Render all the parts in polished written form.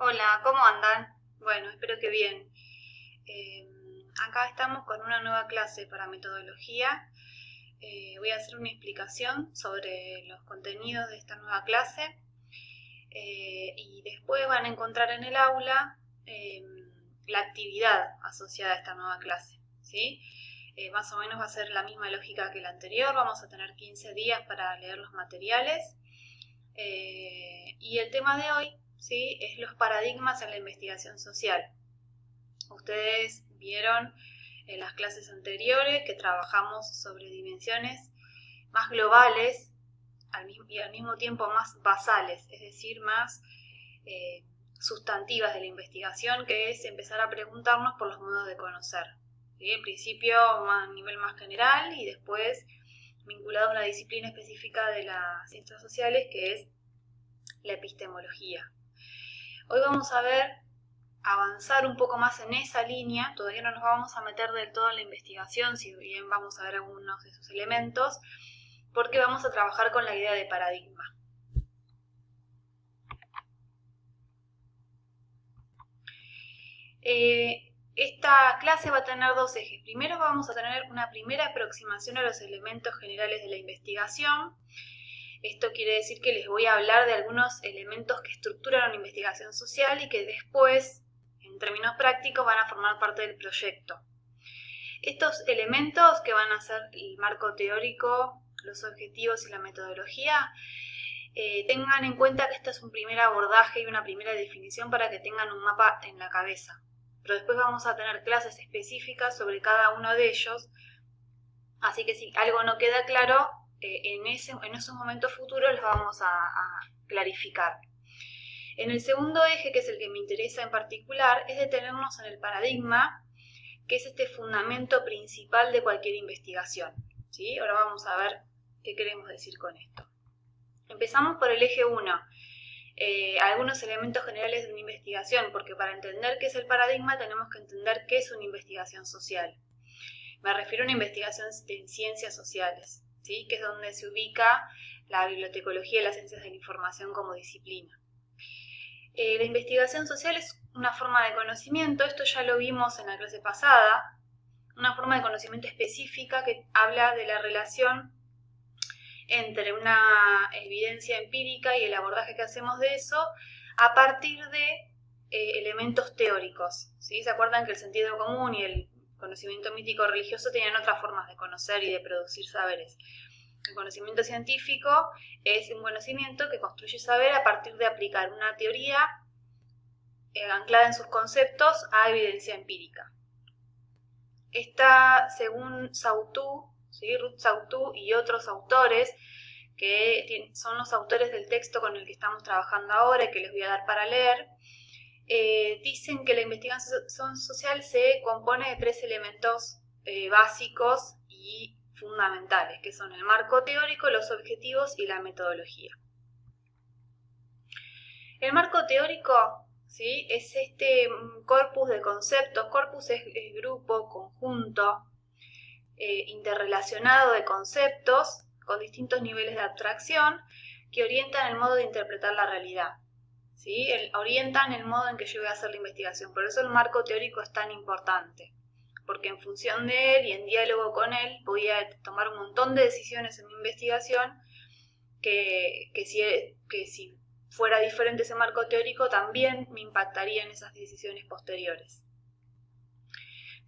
Hola, ¿cómo andan? Bueno, espero que bien. Acá estamos con una nueva clase para metodología. Voy a hacer una explicación sobre los contenidos de esta nueva clase y después van a encontrar en el aula la actividad asociada a esta nueva clase, ¿sí? Más o menos va a ser la misma lógica que la anterior. Vamos a tener 15 días para leer los materiales y el tema de hoy, ¿sí?, es los paradigmas en la investigación social. Ustedes vieron en las clases anteriores que trabajamos sobre dimensiones más globales y al mismo tiempo más basales, es decir, más sustantivas de la investigación, que es empezar a preguntarnos por los modos de conocer. ¿Sí? En principio a nivel más general y después vinculado a una disciplina específica de las ciencias sociales, que es la epistemología. Hoy vamos a ver avanzar un poco más en esa línea. Todavía no nos vamos a meter del todo en la investigación, si bien vamos a ver algunos de esos elementos, porque vamos a trabajar con la idea de paradigma. Esta clase va a tener dos ejes. Primero vamos a tener una primera aproximación a los elementos generales de la investigación. Esto quiere decir que les voy a hablar de algunos elementos que estructuran una investigación social y que después, en términos prácticos, van a formar parte del proyecto. Estos elementos, que van a ser el marco teórico, los objetivos y la metodología, tengan en cuenta que este es un primer abordaje y una primera definición para que tengan un mapa en la cabeza. Pero después vamos a tener clases específicas sobre cada uno de ellos, así que si algo no queda claro, en esos momentos futuros los vamos a clarificar. En el segundo eje, que es el que me interesa en particular, es detenernos en el paradigma, que es este fundamento principal de cualquier investigación, ¿sí? Ahora vamos a ver qué queremos decir con esto. Empezamos por el eje 1, algunos elementos generales de una investigación, porque para entender qué es el paradigma tenemos que entender qué es una investigación social. Me refiero a una investigación en ciencias sociales, ¿sí?, que es donde se ubica la bibliotecología y las ciencias de la información como disciplina. La investigación social es una forma de conocimiento, esto ya lo vimos en la clase pasada, una forma de conocimiento específica que habla de la relación entre una evidencia empírica y el abordaje que hacemos de eso a partir de elementos teóricos, ¿sí? ¿Se acuerdan que el sentido común y el conocimiento mítico religioso tenían otras formas de conocer y de producir saberes? El conocimiento científico es un conocimiento que construye saber a partir de aplicar una teoría anclada en sus conceptos a evidencia empírica. Esta, según Sautou, ¿sí?, Ruth Sautou y otros autores, que son los autores del texto con el que estamos trabajando ahora y que les voy a dar para leer, dicen que la investigación social se compone de tres elementos básicos y fundamentales, que son el marco teórico, los objetivos y la metodología. El marco teórico, ¿sí?, es este corpus de conceptos. Corpus es grupo, conjunto, interrelacionado de conceptos con distintos niveles de abstracción que orientan el modo de interpretar la realidad, ¿sí? Orientan el modo en que yo voy a hacer la investigación. Por eso el marco teórico es tan importante, porque en función de él y en diálogo con él voy a tomar un montón de decisiones en mi investigación que si fuera diferente ese marco teórico también me impactaría en esas decisiones posteriores.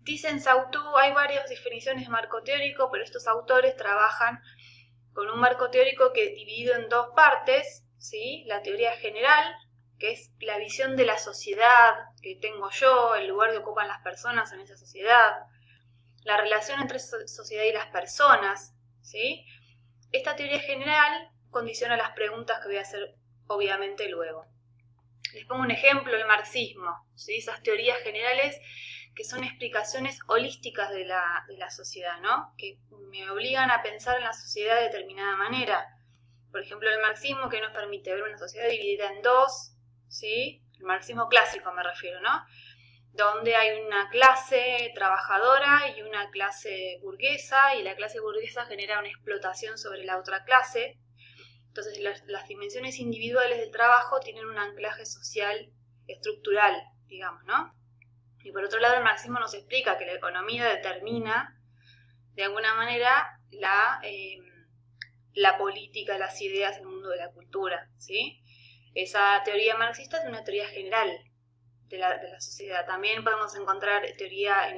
Dicen Sautou, hay varias definiciones de marco teórico, pero estos autores trabajan con un marco teórico que es dividido en dos partes, ¿sí? La teoría general, que es la visión de la sociedad que tengo yo, el lugar que ocupan las personas en esa sociedad, la relación entre sociedad y las personas, ¿sí? Esta teoría general condiciona las preguntas que voy a hacer obviamente luego. Les pongo un ejemplo, el marxismo, ¿sí? Esas teorías generales que son explicaciones holísticas de la sociedad, ¿no?, que me obligan a pensar en la sociedad de determinada manera. Por ejemplo, el marxismo, que nos permite ver una sociedad dividida en dos, ¿sí?, el marxismo clásico me refiero, ¿no?, donde hay una clase trabajadora y una clase burguesa, y la clase burguesa genera una explotación sobre la otra clase. Entonces las dimensiones individuales del trabajo tienen un anclaje social estructural, digamos, ¿no? Y por otro lado, el marxismo nos explica que la economía determina, de alguna manera, la política, las ideas, el mundo de la cultura, ¿sí? Esa teoría marxista es una teoría general de la sociedad. También podemos encontrar teoría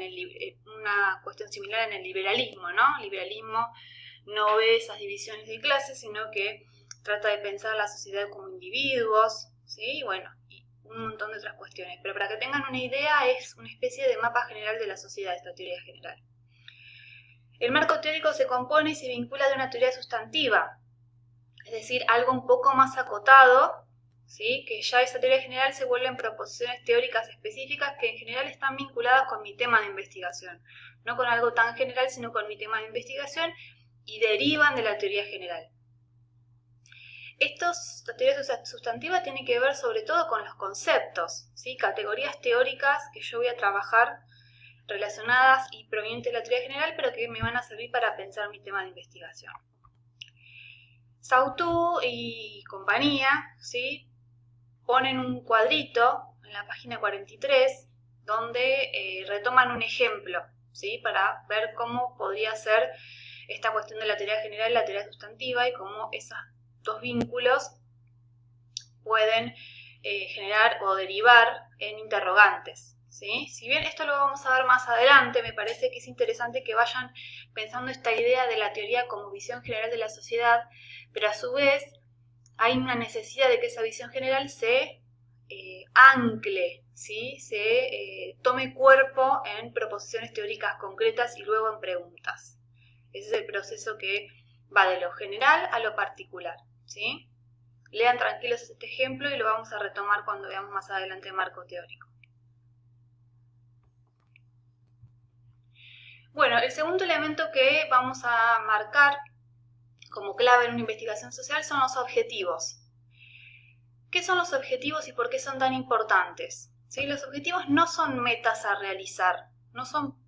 una cuestión similar en el liberalismo, ¿no? El liberalismo no ve esas divisiones de clases, sino que trata de pensar la sociedad como individuos, ¿sí? Bueno, y un montón de otras cuestiones. Pero para que tengan una idea, es una especie de mapa general de la sociedad, esta teoría general. El marco teórico se compone y se vincula de una teoría sustantiva, es decir, algo un poco más acotado, ¿sí? Que ya esa teoría general se vuelven proposiciones teóricas específicas que en general están vinculadas con mi tema de investigación, no con algo tan general, sino con mi tema de investigación y derivan de la teoría general. La teoría sustantiva tiene que ver sobre todo con los conceptos, ¿sí? Categorías teóricas que yo voy a trabajar relacionadas y provenientes de la teoría general, pero que me van a servir para pensar mi tema de investigación. Sautou y compañía, ¿sí? Ponen un cuadrito en la página 43 donde retoman un ejemplo, ¿sí? Para ver cómo podría ser esta cuestión de la teoría general y la teoría sustantiva y cómo esos dos vínculos pueden generar o derivar en interrogantes, ¿sí? Si bien esto lo vamos a ver más adelante, me parece que es interesante que vayan pensando esta idea de la teoría como visión general de la sociedad, pero a su vez hay una necesidad de que esa visión general se ancle, ¿sí? Se tome cuerpo en proposiciones teóricas concretas y luego en preguntas. Ese es el proceso que va de lo general a lo particular, ¿sí? Lean tranquilos este ejemplo y lo vamos a retomar cuando veamos más adelante el marco teórico. Bueno, el segundo elemento que vamos a marcar como clave en una investigación social son los objetivos. ¿Qué son los objetivos y por qué son tan importantes? ¿Sí? Los objetivos no son metas a realizar, no son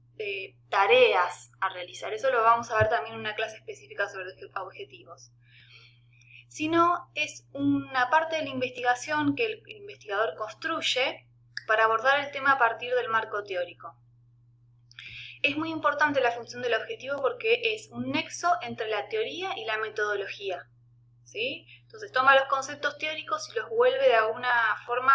tareas a realizar, eso lo vamos a ver también en una clase específica sobre objetivos, sino es una parte de la investigación que el investigador construye para abordar el tema a partir del marco teórico. Es muy importante la función del objetivo porque es un nexo entre la teoría y la metodología, ¿sí? Entonces toma los conceptos teóricos y los vuelve de alguna forma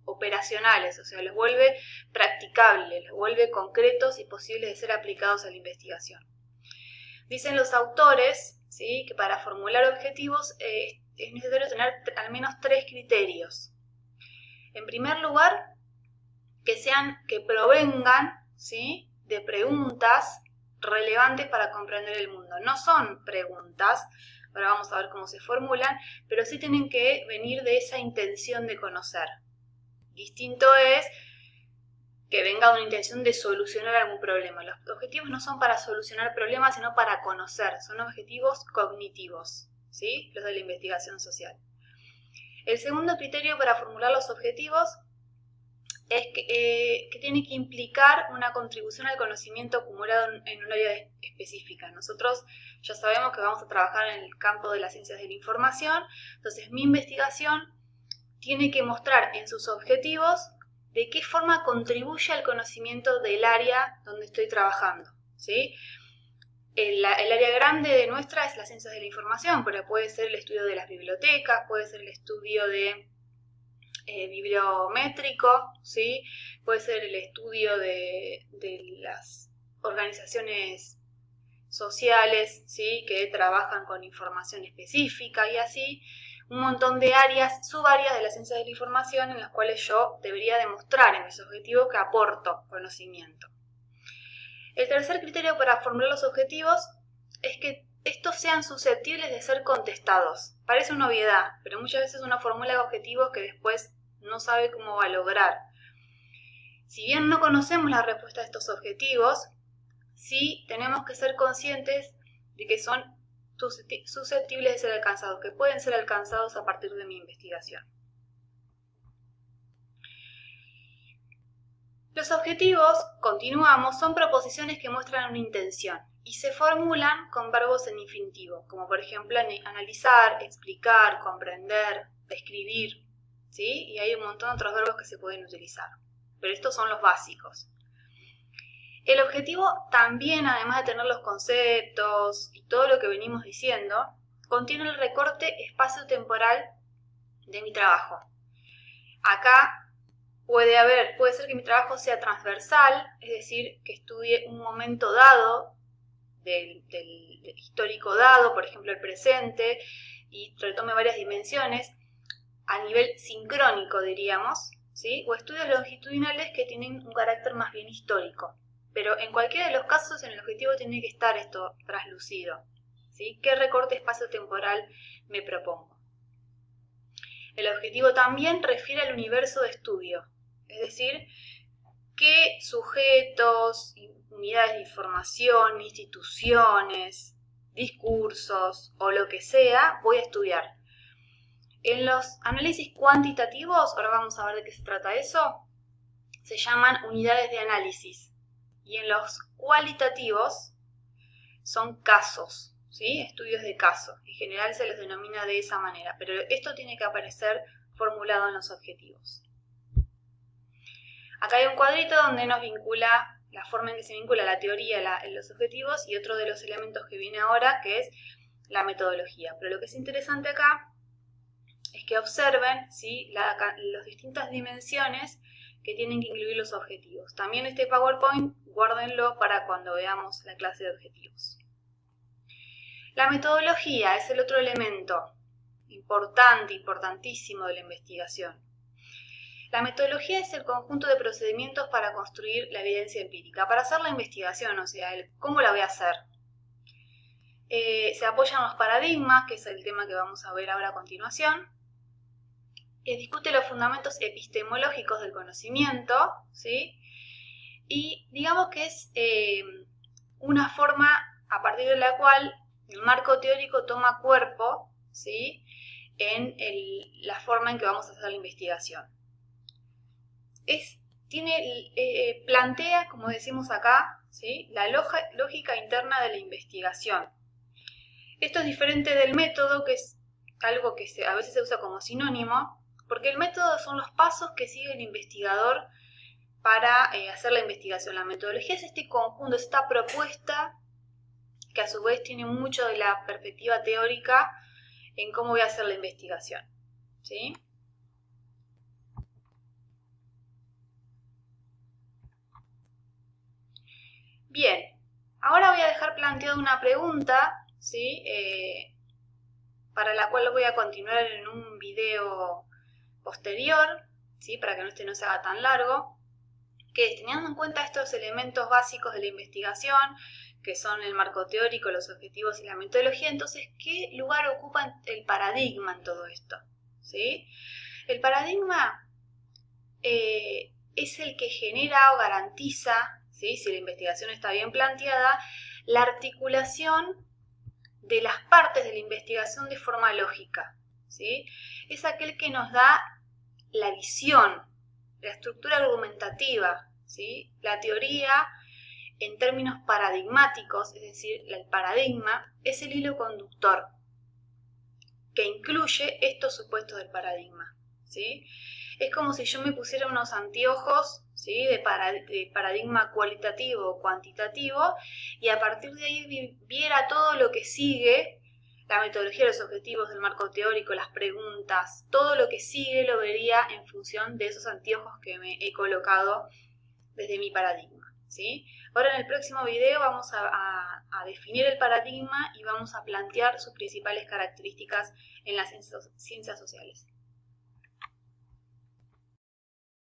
operacionales, o sea, los vuelve practicables, los vuelve concretos y posibles de ser aplicados a la investigación. Dicen los autores, ¿sí? Que para formular objetivos es necesario tener al menos 3 criterios. En primer lugar, que provengan, ¿sí? De preguntas relevantes para comprender el mundo. No son preguntas, ahora vamos a ver cómo se formulan, pero sí tienen que venir de esa intención de conocer. Distinto es que venga de una intención de solucionar algún problema. Los objetivos no son para solucionar problemas, sino para conocer. Son objetivos cognitivos, ¿sí? Los de la investigación social. El segundo criterio para formular los objetivos es que tiene que implicar una contribución al conocimiento acumulado en un área específica. Nosotros ya sabemos que vamos a trabajar en el campo de las ciencias de la información, entonces mi investigación tiene que mostrar en sus objetivos de qué forma contribuye al conocimiento del área donde estoy trabajando, ¿sí? El área grande de nuestra es las ciencias de la información, pero puede ser el estudio de las bibliotecas, puede ser el estudio de bibliométrico, ¿sí? Puede ser el estudio de las organizaciones sociales, ¿sí? Que trabajan con información específica y así, un montón de áreas, subáreas de las ciencias de la información en las cuales yo debería demostrar en mis objetivos que aporto conocimiento. El tercer criterio para formular los objetivos es que estos sean susceptibles de ser contestados. Parece una obviedad, pero muchas veces uno formula objetivos que después no sabe cómo va a lograr. Si bien no conocemos la respuesta a estos objetivos, sí tenemos que ser conscientes de que son susceptibles de ser alcanzados, que pueden ser alcanzados a partir de mi investigación. Los objetivos, continuamos, son proposiciones que muestran una intención y se formulan con verbos en infinitivo, como por ejemplo analizar, explicar, comprender, describir, ¿sí? Y hay un montón de otros verbos que se pueden utilizar, pero estos son los básicos. El objetivo también, además de tener los conceptos y todo lo que venimos diciendo, contiene el recorte espacio-temporal de mi trabajo. Acá puede ser que mi trabajo sea transversal, es decir, que estudie un momento dado, del histórico dado, por ejemplo el presente, y retome varias dimensiones, a nivel sincrónico diríamos, ¿sí? O estudios longitudinales que tienen un carácter más bien histórico. Pero en cualquiera de los casos en el objetivo tiene que estar esto traslucido, ¿sí? ¿Qué recorte espacio-temporal me propongo? El objetivo también refiere al universo de estudio, es decir, qué sujetos, unidades de información, instituciones, discursos o lo que sea voy a estudiar. En los análisis cuantitativos, ahora vamos a ver de qué se trata eso, se llaman unidades de análisis. Y en los cualitativos son casos, ¿sí? Estudios de casos. En general se les denomina de esa manera, pero esto tiene que aparecer formulado en los objetivos. Acá hay un cuadrito donde nos vincula la forma en que se vincula la teoría en los objetivos y otro de los elementos que viene ahora, que es la metodología. Pero lo que es interesante acá es que observen, ¿sí? Las distintas dimensiones que tienen que incluir los objetivos. También este PowerPoint guárdenlo para cuando veamos la clase de objetivos. La metodología es el otro elemento importantísimo de la investigación. La metodología es el conjunto de procedimientos para construir la evidencia empírica, para hacer la investigación, o sea, cómo la voy a hacer. Se apoyan los paradigmas, que es el tema que vamos a ver ahora a continuación. Discute los fundamentos epistemológicos del conocimiento, ¿sí? Y digamos que es una forma a partir de la cual el marco teórico toma cuerpo, ¿sí? En la forma en que vamos a hacer la investigación. Plantea, como decimos acá, ¿sí? La lógica interna de la investigación. Esto es diferente del método, que es algo que a veces se usa como sinónimo, porque el método son los pasos que sigue el investigador para hacer la investigación. La metodología es este conjunto, es esta propuesta que a su vez tiene mucho de la perspectiva teórica en cómo voy a hacer la investigación, ¿sí? Bien, ahora voy a dejar planteada una pregunta, ¿sí? Para la cual voy a continuar en un video posterior, ¿sí? Para que no se haga tan largo, que teniendo en cuenta estos elementos básicos de la investigación, que son el marco teórico, los objetivos y la metodología, entonces, ¿qué lugar ocupa el paradigma en todo esto? ¿Sí? El paradigma es el que genera o garantiza, ¿sí? Si la investigación está bien planteada, la articulación de las partes de la investigación de forma lógica, ¿sí? Es aquel que nos da la visión, la estructura argumentativa, ¿sí? La teoría en términos paradigmáticos, es decir, el paradigma es el hilo conductor que incluye estos supuestos del paradigma, ¿sí? Es como si yo me pusiera unos anteojos, ¿sí? de paradigma cualitativo o cuantitativo y a partir de ahí viera todo lo que sigue, la metodología, los objetivos del marco teórico, las preguntas, todo lo que sigue lo vería en función de esos anteojos que me he colocado desde mi paradigma, ¿sí? Ahora en el próximo video vamos a definir el paradigma y vamos a plantear sus principales características en las ciencias sociales.